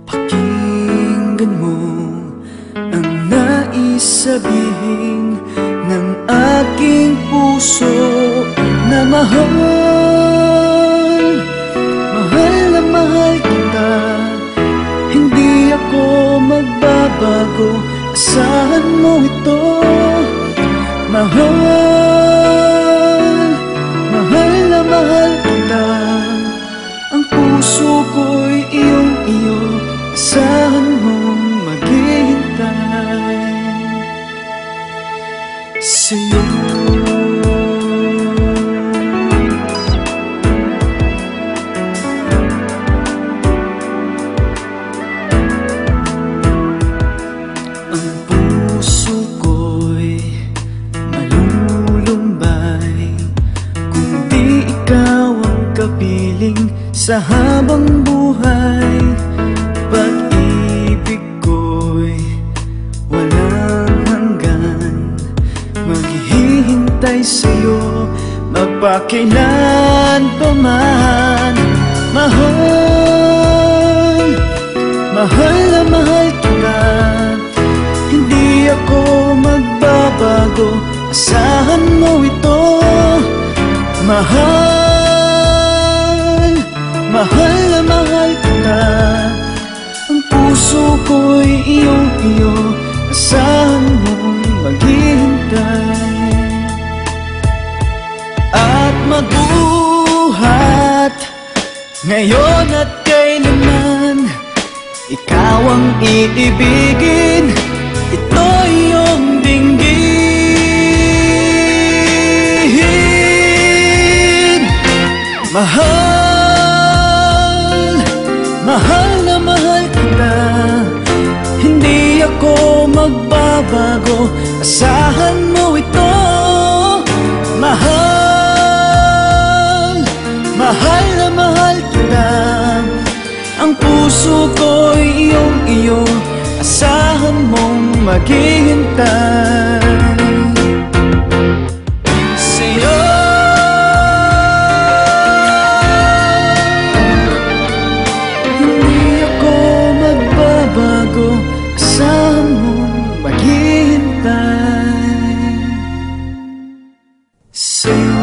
Pakinggan mo ang nais sabihin ng aking puso na mahal. Mahal na mahal kita, hindi ako magbabago, asahan mo ito. Mahal, mahal na mahal kita, ang puso ko'y iyong-iyo, asahan mong maghihintay sa'yo. Ang puso ko'y malulumbay kung di ikaw ang kapiling sa habang buhay. Pag-ibig ko'y walang hanggan, maghihintay sa'yo magpakailan pa man. Mahal, mahal na mahal kita, hindi ako magbabago, asahan mo ito. Mahal, mahal na mahal kita, ang puso ko'y iyong-iyo, asahan mong maghihintay. At magbuhat ngayon at kailanman, ikaw ang iibigin, ito iyong dinggin. Mahal, mahal na mahal kita, hindi ako magbabago, asahan mo ito. Mahal, mahal na mahal kita, ang puso ko'y iyong-iyo, asahan mong maghihintay sa'yo. Hindi ako magbabago, asahan mong maghihintay sa'yo.